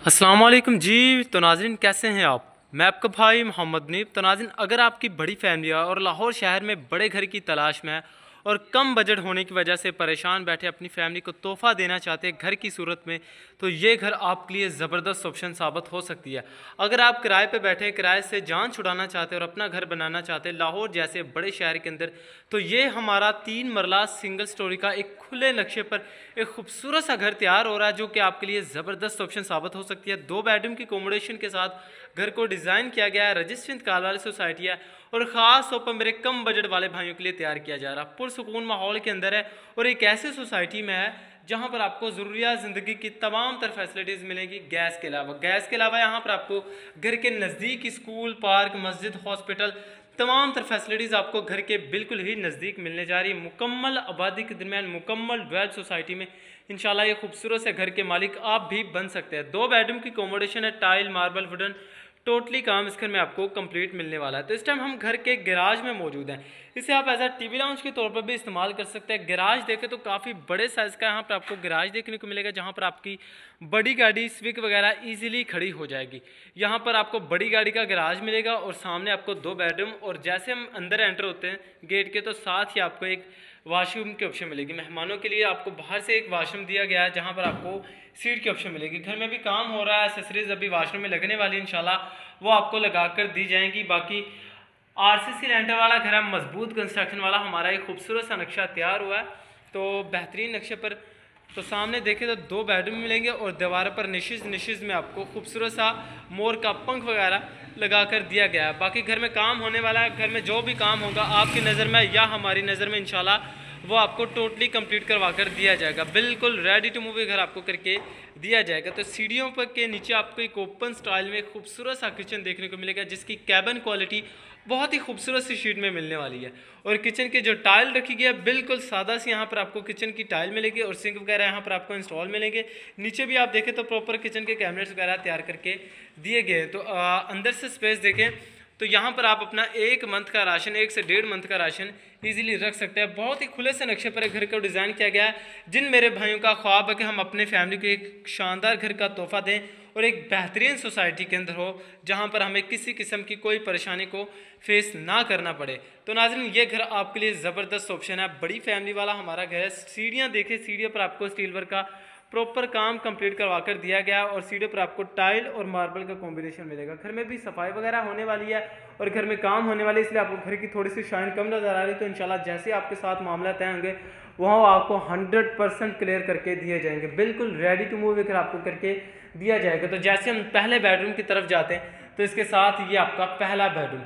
अस्सलाम वालेकुम जी। तो नाज़रीन कैसे हैं आप। मैं आपका भाई मोहम्मद नीब। तो नाज़रीन अगर आपकी बड़ी फैमिली है और लाहौर शहर में बड़े घर की तलाश में है और कम बजट होने की वजह से परेशान बैठे अपनी फैमिली को तोहफ़ा देना चाहते हैं घर की सूरत में, तो ये घर आपके लिए ज़बरदस्त ऑप्शन साबित हो सकती है। अगर आप किराए पे बैठे किराए से जान छुड़ाना चाहते हैं और अपना घर बनाना चाहते हैं लाहौर जैसे बड़े शहर के अंदर, तो ये हमारा 3 मरला सिंगल स्टोरी का एक खुले नक्शे पर एक खूबसूरत सा घर तैयार हो रहा है जो कि आपके लिए ज़बरदस्त ऑप्शन साबित हो सकती है। 2 बेडरूम की अकोमोडेशन के साथ घर को डिज़ाइन किया गया है। रजिस्ट्री इंतकाल वाली सोसाइटी है और ख़ास तौर पर मेरे कम बजट वाले भाइयों के लिए तैयार किया जा रहा है। पुरसुकून माहौल के अंदर है और एक ऐसे सोसाइटी में है जहाँ पर आपको ज़रूरियात ज़िंदगी की तमाम तर फैसिलिटीज़ मिलेगी गैस के अलावा यहाँ पर आपको घर के नज़दीक स्कूल, पार्क, मस्जिद, हॉस्पिटल, तमाम तर फैसिलिटीज़ आपको घर के बिल्कुल ही नज़दीक मिलने जा रही है। मुकम्मल आबादी के दरमियान मुकम्मल वेल सोसाइटी में इंशाल्लाह ये खूबसूरत से घर के मालिक आप भी बन सकते हैं। 2 बेडरूम की अकोमोडेशन है, टाइल, मार्बल, वुडन, टोटली काम इस घर में आपको कंप्लीट मिलने वाला है। तो इस टाइम हम घर के गैराज में मौजूद हैं। इसे आप एज अ टीवी लाउंज के तौर पर भी इस्तेमाल कर सकते हैं। गैराज देखें तो काफ़ी बड़े साइज़ का यहाँ पर आपको गैराज देखने को मिलेगा जहाँ पर आपकी बड़ी गाड़ी स्विक वगैरह ईजिली खड़ी हो जाएगी। यहाँ पर आपको बड़ी गाड़ी का गैराज मिलेगा और सामने आपको 2 बेडरूम, और जैसे हम अंदर एंटर होते हैं गेट के तो साथ ही आपको एक वॉशरूम की ऑप्शन मिलेगी। मेहमानों के लिए आपको बाहर से एक वॉशरूम दिया गया है जहाँ पर आपको सीट की ऑप्शन मिलेगी। घर में भी काम हो रहा है, एसेसरीज अभी वॉशरूम में लगने वाली इंशाल्लाह वो आपको लगा कर दी जाएंगी। बाकी आरसीसी लेंटर वाला घर है, मजबूत कंस्ट्रक्शन वाला हमारा एक खूबसूरत सा नक्शा तैयार हुआ है। तो बेहतरीन नक्शे पर तो सामने देखें तो 2 बेडरूम मिलेंगे और दीवारों पर निशिज में आपको खूबसूरत सा मोर का पंख वगैरह लगा कर दिया गया है। बाकी घर में काम होने वाला है, घर में जो भी काम होगा आपकी नज़र में या हमारी नज़र में इंशाल्लाह वो आपको टोटली कंप्लीट करवा कर दिया जाएगा। बिल्कुल रेडी टू मूव घर आपको करके दिया जाएगा। तो सीढ़ियों पर के नीचे आपको एक ओपन स्टाइल में खूबसूरत सा किचन देखने को मिलेगा जिसकी कैबिन क्वालिटी बहुत ही खूबसूरत सी शीट में मिलने वाली है। और किचन की जो टाइल रखी गई है बिल्कुल सादा सी यहाँ पर आपको किचन की टाइल मिलेगी और सिंक वगैरह यहाँ पर आपको इंस्टॉल मिलेंगे। नीचे भी आप देखें तो प्रॉपर किचन के कैबिनेट्स वगैरह तैयार करके दिए गए हैं। तो अंदर से स्पेस देखें तो यहाँ पर आप अपना 1 मंथ का राशन, 1 से 1.5 मंथ का राशन इजीली रख सकते हैं। बहुत ही खुले से नक्शे पर एक घर को डिज़ाइन किया गया है। जिन मेरे भाइयों का ख्वाब है कि हम अपने फैमिली को एक शानदार घर का तोहफा दें और एक बेहतरीन सोसाइटी के अंदर हो जहाँ पर हमें किसी किस्म की कोई परेशानी को फेस ना करना पड़े, तो नाज़रीन ये घर आपके लिए ज़बरदस्त ऑप्शन है। बड़ी फैमिली वाला हमारा घर है। सीढ़ियाँ देखें, सीढ़ियों पर आपको स्टील वर्क का प्रॉपर काम कंप्लीट करवा कर दिया गया और सीढ़ियों पर आपको टाइल और मार्बल का कॉम्बिनेशन मिलेगा। घर में भी सफाई वगैरह होने वाली है और घर में काम होने वाली है, इसलिए आपको घर की थोड़ी सी शाइन कम नज़र आ रही है। तो इंशाल्लाह जैसे आपके साथ मामला तय होंगे वहाँ आपको 100% क्लियर करके दिए जाएंगे। बिल्कुल रेडी टू मूव घर आपको करके दिया जाएगा। तो जैसे हम पहले बेडरूम की तरफ जाते हैं तो इसके साथ ये आपका पहला बेडरूम,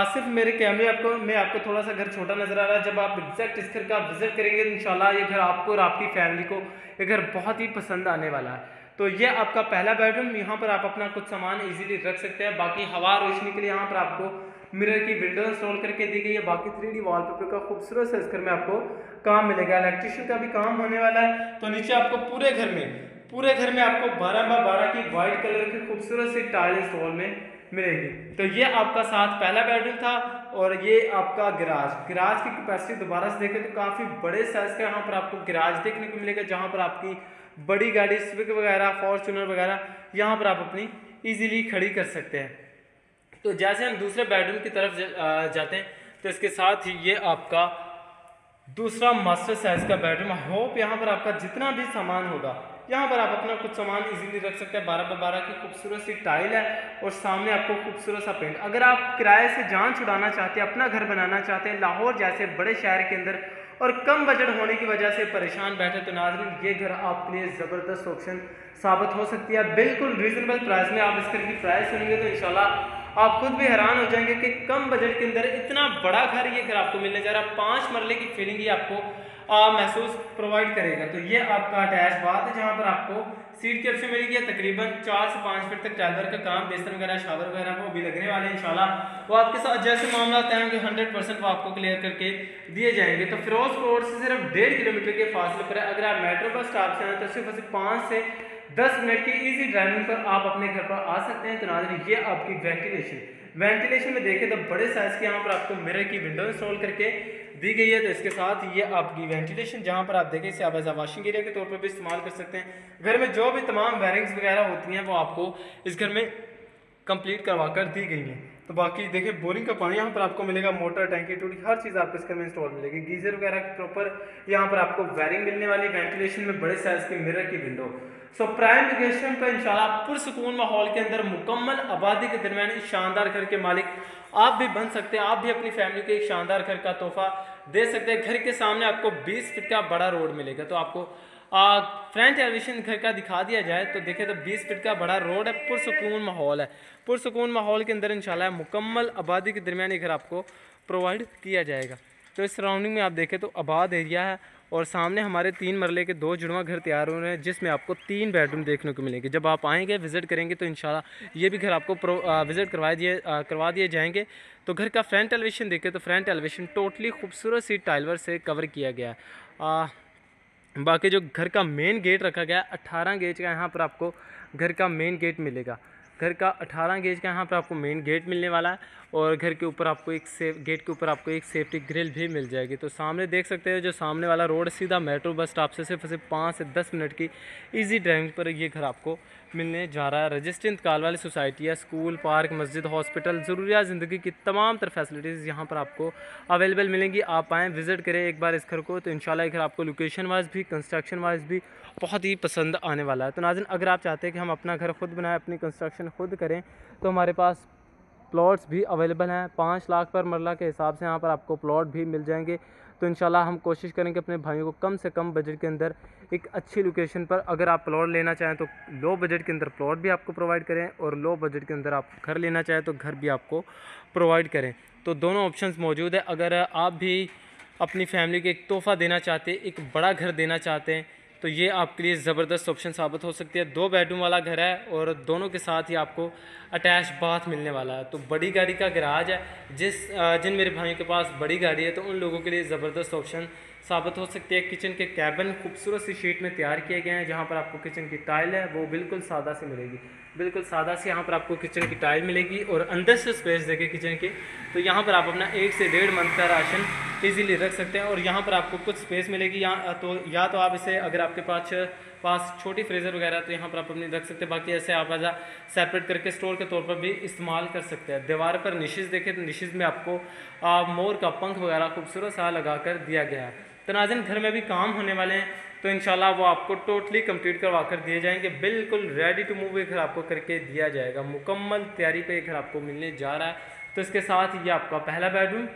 सिर्फ मेरे कैमरे में आपको थोड़ा सा घर छोटा नज़र आ रहा है। जब आप एग्जैक्ट इस घर का विजिट करेंगे तो इंशाल्लाह ये घर आपको और आपकी फैमिली को ये घर बहुत ही पसंद आने वाला है। तो ये आपका पहला बेडरूम, यहाँ पर आप अपना कुछ सामान इजीली रख सकते हैं। बाकी हवा रोशनी के लिए यहाँ पर आपको मिरर की विंडो इंस्टॉल करके दी गई है। बाकी 3D वॉलपेपर का खूबसूरत से इस घर में आपको काम मिलेगा। इलेक्ट्रिशियन का भी काम होने वाला है। तो नीचे आपको पूरे घर में आपको 12x12 की वाइट कलर की खूबसूरत सी टाइल इंस्टॉल में मिलेगी। तो ये आपका साथ पहला बेडरूम था और ये आपका गिराज की कैपेसिटी दोबारा से देखें तो काफ़ी बड़े साइज का यहाँ पर आपको गिराज देखने को मिलेगा जहाँ पर आपकी बड़ी गाड़ी स्विक वगैरह, फॉर्च्यूनर वगैरह यहाँ पर आप अपनी इजीली खड़ी कर सकते हैं। तो जैसे हम दूसरे बेडरूम की तरफ जाते हैं तो इसके साथ ही ये आपका दूसरा मास्टर साइज का बेडरूम। आई होप यहाँ पर आपका जितना भी सामान होगा यहाँ पर आप अपना कुछ सामान इजीली रख सकते हैं। 12x12 की खूबसूरत सी टाइल है और सामने आपको खूबसूरत सा पेंट। अगर आप किराए से जान छुड़ाना चाहते हैं, अपना घर बनाना चाहते हैं लाहौर जैसे बड़े शहर के अंदर और कम बजट होने की वजह से परेशान बैठे, तो नाज़रीन ये घर आपके लिए ज़बरदस्त ऑप्शन साबित हो सकती है। बिल्कुल रीजनेबल प्राइस में आप इस घर की प्राइस सुनेंगे तो इंशाल्लाह आप खुद भी हैरान हो जाएंगे कि कम बजट के अंदर इतना बड़ा घर ये घर आपको मिलने जा रहा है। 5 मरले की फीलिंग ये आपको महसूस प्रोवाइड करेगा। तो ये आपका अटैच बाथ है जहाँ पर आपको सीट की ऑप्शन मिलेगी। तकरीबन 4 से 5 फीट तक टाइलर का काम, बिस्तर वगैरह, शावर वगैरह वो भी लगने वाले इंशाल्लाह वो आपके साथ जैसे मामला आते हैं कि 100% वो आपको क्लियर करके दिए जाएंगे। तो फिरोजपुर रोड से सिर्फ 1.5 किलोमीटर के फासले पर है। अगर आप मेट्रो बस स्टॉप से आए तो सिर्फ 5 से 10 मिनट की ईजी ड्राइविंग पर आप अपने घर पर आ सकते हैं। तो नाज़रीन ये आपकी वेंटिलेशन वेंटिलेशन में देखें तो बड़े साइज़ के यहाँ पर आपको मिरर की विंडो इंस्टॉल करके दी गई है। तो इसके साथ ये आपकी वेंटिलेशन जहाँ पर आप देखें इसे आप एज वॉशिंग एरिया के तौर पर भी इस्तेमाल कर सकते हैं। घर में जो भी तमाम वायरिंग्स वगैरह होती हैं वो आपको इस घर में कंप्लीट करवा कर दी गई हैं। तो बाकी देखिए बोरिंग का पानी यहाँ पर आपको मिलेगा, मोटर, टैंकी, टूटी, हर चीज़ आपको इसके में इंस्टॉल मिलेगी। गीजर वगैरह की प्रॉपर यहाँ पर आपको वायरिंग मिलने वाली, वेंटिलेशन में बड़े साइज़ की मिरर की विंडो। सो प्राइम लोकेशन पर इंशाल्लाह पुरसुकून माहौल के अंदर मुकम्मल आबादी के दरमियान इस शानदार घर के मालिक आप भी बन सकते हैं। आप भी अपनी फैमिली को एक शानदार घर का तोहफा दे सकते हैं। घर के सामने आपको 20 फीट का बड़ा रोड मिलेगा। तो आपको फ्रंट एलिवेशन घर का दिखा दिया जाए तो देखें तो 20 फीट का बड़ा रोड है, पुरसुकून माहौल है। पुरसुकून माहौल के अंदर इंशाल्लाह मुकम्मल आबादी के दरमियान ये घर आपको प्रोवाइड किया जाएगा। तो इस सराउंडिंग में आप देखें तो आबाद एरिया है और सामने हमारे 3 मरले के 2 जुड़वा घर तैयार हो रहे हैं जिसमें आपको 3 बेडरूम देखने को मिलेंगे। जब आप आएंगे विज़िट करेंगे तो इंशाल्लाह ये भी घर आपको विज़िट करवा दिए जाएंगे। तो घर का फ्रंट एलिवेशन देखें तो फ्रंट एलिवेशन टोटली खूबसूरत सी टाइलवर से कवर किया गया है। बाकी जो घर का मेन गेट रखा गया है 18 गेज का यहाँ पर आपको घर का मेन गेट मिलेगा। घर का 18 गेज का यहाँ पर आपको मेन गेट मिलने वाला है और घर के ऊपर आपको गेट के ऊपर आपको एक सेफ्टी ग्रिल भी मिल जाएगी। तो सामने देख सकते हो जो सामने वाला रोड सीधा मेट्रो बस स्टॉप से सिर्फ 5 से 10 मिनट की इजी ड्राइविंग पर ये घर आपको मिलने जा रहा है। रजिस्ट्री इंतकाल वाली सोसाइटी है, स्कूल, पार्क, मस्जिद, हॉस्पिटल, ज़रूरियात ज़िंदगी की तमाम तर फैसिलिटीज़ यहाँ पर आपको अवेलेबल मिलेंगी। आप आएँ विज़िट करें एक बार इस घर को, तो इंशाल्लाह ये घर आपको लोकेशन वाइज भी कंस्ट्रक्शन वाइज भी बहुत ही पसंद आने वाला है। तो नाज़रीन अगर आप चाहते हैं कि हम अपना घर खुद बनाएं, अपनी कंस्ट्रक्शन खुद करें, तो हमारे पास प्लॉट्स भी अवेलेबल हैं। 5 लाख पर मरला के हिसाब से यहाँ पर आपको प्लॉट भी मिल जाएंगे। तो इंशाल्लाह हम कोशिश करेंगे अपने भाइयों को कम से कम बजट के अंदर एक अच्छी लोकेशन पर अगर आप प्लॉट लेना चाहें तो लो बजट के अंदर प्लॉट भी आपको प्रोवाइड करें और लो बजट के अंदर आप घर लेना चाहें तो घर भी आपको प्रोवाइड करें। तो दोनों ऑप्शंस मौजूद है। अगर आप भी अपनी फैमिली को एक तोहफ़ा देना चाहते हैं, एक बड़ा घर देना चाहते हैं, तो ये आपके लिए ज़बरदस्त ऑप्शन साबित हो सकती है। 2 बेडरूम वाला घर है और दोनों के साथ ही आपको अटैच बाथ मिलने वाला है। तो बड़ी गाड़ी का गैराज है। जिन मेरे भाइयों के पास बड़ी गाड़ी है तो उन लोगों के लिए ज़बरदस्त ऑप्शन साबित हो सकती है। किचन के कैबिन खूबसूरत सी शीट में तैयार किए गए हैं। जहाँ पर आपको किचन की टाइल है वो बिल्कुल सादा सी मिलेगी, बिल्कुल सादा सी यहाँ पर आपको किचन की टाइल मिलेगी। और अंदर से स्पेस देखें किचन की, तो यहाँ पर आप अपना 1 से 1.5 मंथ का राशन इजीली रख सकते हैं। और यहाँ पर आपको कुछ स्पेस मिलेगी या तो आप इसे अगर आपके पास छोटी फ्रीज़र वगैरह तो यहाँ पर आप अपनी रख सकते हैं। बाकी ऐसे आप ऐसा सेपरेट करके स्टोर के तौर पर भी इस्तेमाल कर सकते हैं। दीवार पर निशेज़ देखें तो निशेज़ में आपको मोर का पंख वगैरह खूबसूरत सा लगा कर दिया गया है। तो नाज़रीन घर में भी काम होने वाले हैं तो इंशाल्लाह वो आपको टोटली कंप्लीट करवा कर दिए जाएंगे। बिल्कुल रेडी टू मूव ये घर आपको करके दिया जाएगा। मुकम्मल तैयारी पे ये घर आपको मिलने जा रहा है। तो इसके साथ ये आपका पहला बेडरूम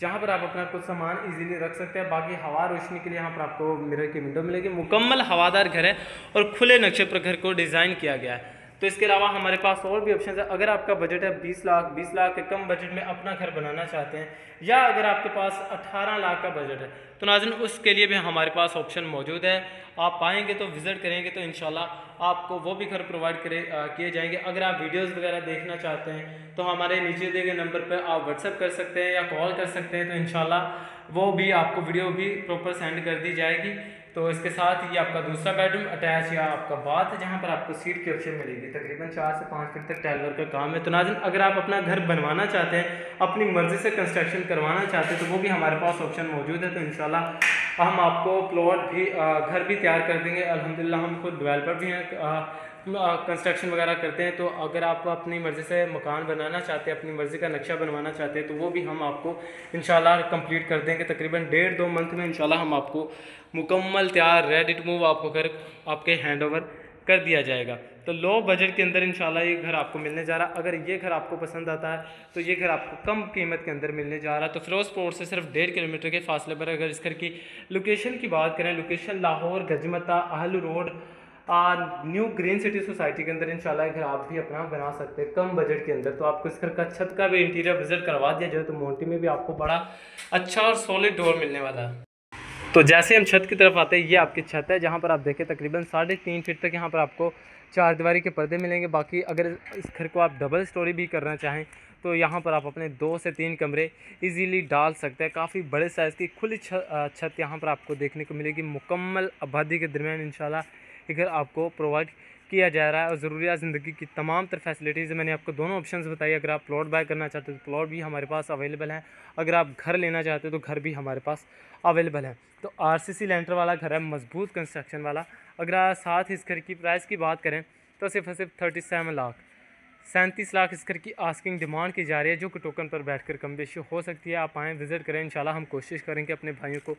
जहाँ पर आप अपना कुछ सामान इजीली रख सकते हैं। बाकी हवा रोशनी के लिए यहाँ पर आपको मिरर की विंडो मिलेगी। मुकम्मल हवादार घर है और खुले नक्शे पर घर को डिज़ाइन किया गया है। तो इसके अलावा हमारे पास और भी ऑप्शन है। अगर आपका बजट है 20 लाख के कम बजट में अपना घर बनाना चाहते हैं, या अगर आपके पास 18 लाख का बजट है, तो नाज़रीन उसके लिए भी हमारे पास ऑप्शन मौजूद है। आप आएंगे तो विज़िट करेंगे तो इंशाल्लाह आपको वो भी घर प्रोवाइड किए जाएंगे। अगर आप वीडियोस वगैरह देखना चाहते हैं तो हमारे नीचे दिए गए नंबर पर आप व्हाट्सएप कर सकते हैं या कॉल कर सकते हैं। तो इंशाल्लाह वो भी आपको वीडियो भी प्रॉपर सेंड कर दी जाएगी। तो इसके साथ ये आपका दूसरा बेडरूम अटैच या आपका बाथ है जहाँ पर आपको सीट की ऑप्शन मिलेगी। तकरीबन 4 से 5 फीट तक टाइल वर्क का काम है। तो नाज़रीन अगर आप अपना घर बनवाना चाहते हैं, अपनी मर्ज़ी से कंस्ट्रक्शन करवाना चाहते हैं, तो वो भी हमारे पास ऑप्शन मौजूद है। तो इंशाल्लाह हम आपको प्लॉट भी घर भी तैयार कर देंगे। अल्हम्दुलिल्लाह हम खुद डेवलपर भी हैं, कंस्ट्रक्शन वगैरह करते हैं। तो अगर आप अपनी मर्ज़ी से मकान बनाना चाहते हैं, अपनी मर्ज़ी का नक्शा बनवाना चाहते हैं, तो वो भी हम आपको इंशाल्लाह कंप्लीट कर देंगे। तकरीबन 1.5-2 मंथ में इंशाल्लाह हम आपको मुकम्मल तैयार रेडी टू मूव आपको घर आपके हैंड ओवर कर दिया जाएगा। तो लो बजट के अंदर इंशाल्लाह ये घर आपको मिलने जा रहा है। अगर ये घर आपको पसंद आता है तो ये घर आपको कम कीमत के अंदर मिलने जा रहा है। तो फिरोजपुर से सिर्फ 1.5 किलोमीटर के फासले पर अगर इस घर की लोकेशन की बात करें, लोकेशन लाहौर गजमता आहलू road new green city society के अंदर इंशाल्लाह घर आप भी अपना बना सकते हैं कम बजट के अंदर। तो आपको इस घर का छत का भी इंटीरियर विजिट करवा दिया जाए तो मोटी में भी आपको बड़ा अच्छा और सॉलिड डोर मिलने वाला है। तो जैसे हम छत की तरफ आते हैं, ये आपकी छत है जहाँ पर आप देखें तकरीबन 3.5 फीट तक यहाँ पर आपको 4 दीवारी के पर्दे मिलेंगे। बाकी अगर इस घर को आप डबल स्टोरी भी करना चाहें तो यहाँ पर आप अपने 2 से 3 कमरे इजीली डाल सकते हैं। काफ़ी बड़े साइज़ की खुली छत यहाँ पर आपको देखने को मिलेगी। मुकम्मल आबादी के दरमियान इंशाल्लाह ये घर आपको प्रोवाइड किया जा रहा है और ज़रूरियात ज़िंदगी की तमाम तर फैसिलिटीज़ मैंने आपको दोनों ऑप्शंस बताई। अगर आप प्लॉट बाय करना चाहते हो तो प्लॉट भी हमारे पास अवेलेबल है, अगर आप घर लेना चाहते हो तो घर भी हमारे पास अवेलेबल है। तो आरसीसी लेंटर वाला घर है, मजबूत कंस्ट्रक्शन वाला। अगर आप साथ इस घर की प्राइस की बात करें तो सिर्फ 37 लाख इस घर की आस्किंग डिमांड की जा रही है, जो कि टोकन पर बैठकर कम बेशी हो सकती है। आप आएँ, विज़िट करें, इंशाल्लाह हम कोशिश करेंगे अपने भाइयों को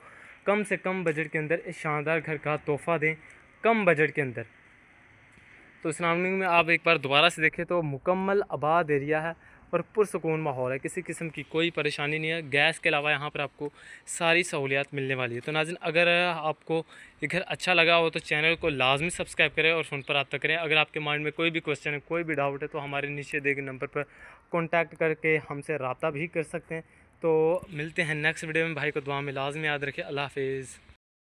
कम से कम बजट के अंदर इस शानदार घर का तोहफ़ा दें, कम बजट के अंदर। तो सराउंडिंग में आप एक बार दोबारा से देखें तो मुकम्मल आबाद एरिया है और पुरसुकून माहौल है, किसी किस्म की कोई परेशानी नहीं है। गैस के अलावा यहाँ पर आपको सारी सहूलियात मिलने वाली है। तो नाज़रीन, अगर आपको ये घर अच्छा लगा हो तो चैनल को लाजमी सब्सक्राइब करें और फ़ोन पर रब्ता करें। अगर आपके माइंड में कोई भी क्वेश्चन है, कोई भी डाउट है, तो हमारे नीचे दिए गए नंबर पर कॉन्टैक्ट करके हमसे रब्ता भी कर सकते हैं। तो मिलते हैं नेक्स्ट वीडियो में। भाई को दुआ में लाजमी याद रखें। अल्लाह हाफिज़।